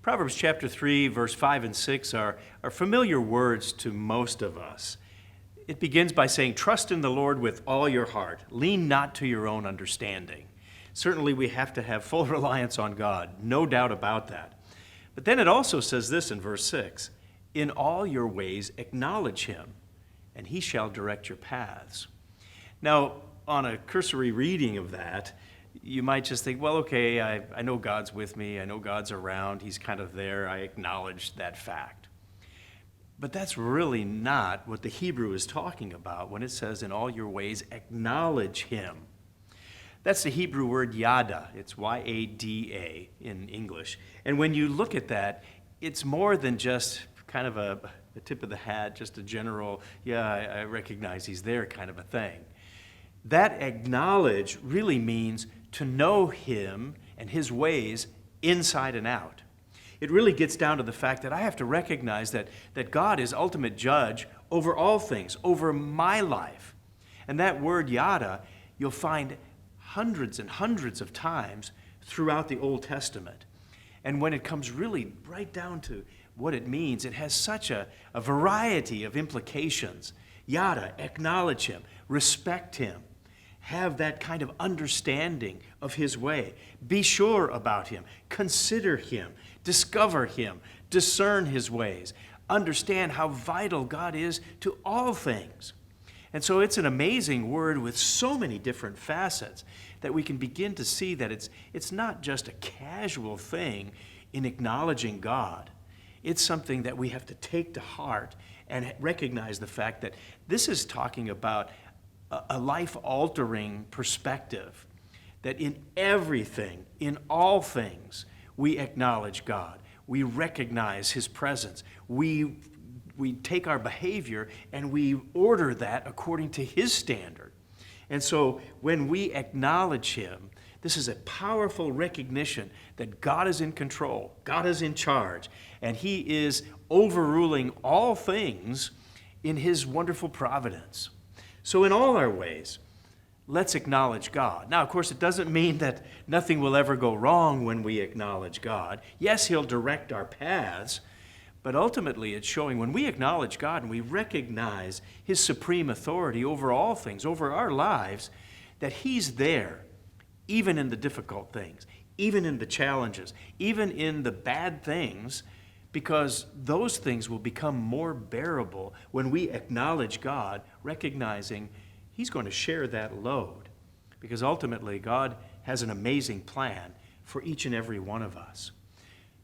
Proverbs chapter 3, verse 5 and 6 are familiar words to most of us. It begins by saying, "Trust in the Lord with all your heart. Lean not to your own understanding." Certainly we have to have full reliance on God, no doubt about that. But then it also says this in verse 6, "In all your ways acknowledge him, and he shall direct your paths." Now, on a cursory reading of that, you might just think, well, okay, I know God's with me. I know God's around. He's kind of there. I acknowledge that fact. But that's really not what the Hebrew is talking about when it says, "In all your ways acknowledge him." That's the Hebrew word yada. It's Y-A-D-A in English. And when you look at that, it's more than just kind of a tip of the hat, just a general, yeah, I recognize he's there kind of a thing. That acknowledge really means to know him and his ways inside and out. It really gets down to the fact that I have to recognize that God is ultimate judge over all things, over my life. And that word yada, you'll find hundreds and hundreds of times throughout the Old Testament. And when it comes really right down to what it means, it has such a variety of implications. Yada, acknowledge him, respect him, have that kind of understanding of his way, be sure about him, consider him, discover him, discern his ways, understand how vital God is to all things. And so it's an amazing word with so many different facets that we can begin to see that it's not just a casual thing in acknowledging God. It's something that we have to take to heart and recognize the fact that this is talking about a life-altering perspective, that in everything, in all things, we acknowledge God. We recognize his presence. We take our behavior and we order that according to his standard. And so when we acknowledge him, this is a powerful recognition that God is in control, God is in charge, and he is overruling all things in his wonderful providence. So in all our ways, let's acknowledge God. Now, of course, it doesn't mean that nothing will ever go wrong when we acknowledge God. Yes, he'll direct our paths, but ultimately it's showing when we acknowledge God and we recognize his supreme authority over all things, over our lives, that he's there, even in the difficult things, even in the challenges, even in the bad things, because those things will become more bearable when we acknowledge God, recognizing he's going to share that load. Because ultimately, God has an amazing plan for each and every one of us.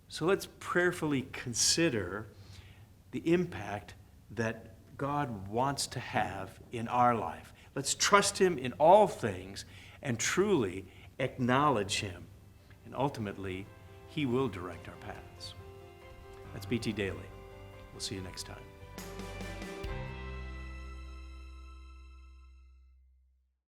So let's prayerfully consider the impact that God wants to have in our life. Let's trust him in all things and truly acknowledge him. And ultimately, he will direct our paths. That's BT Daily. We'll see you next time.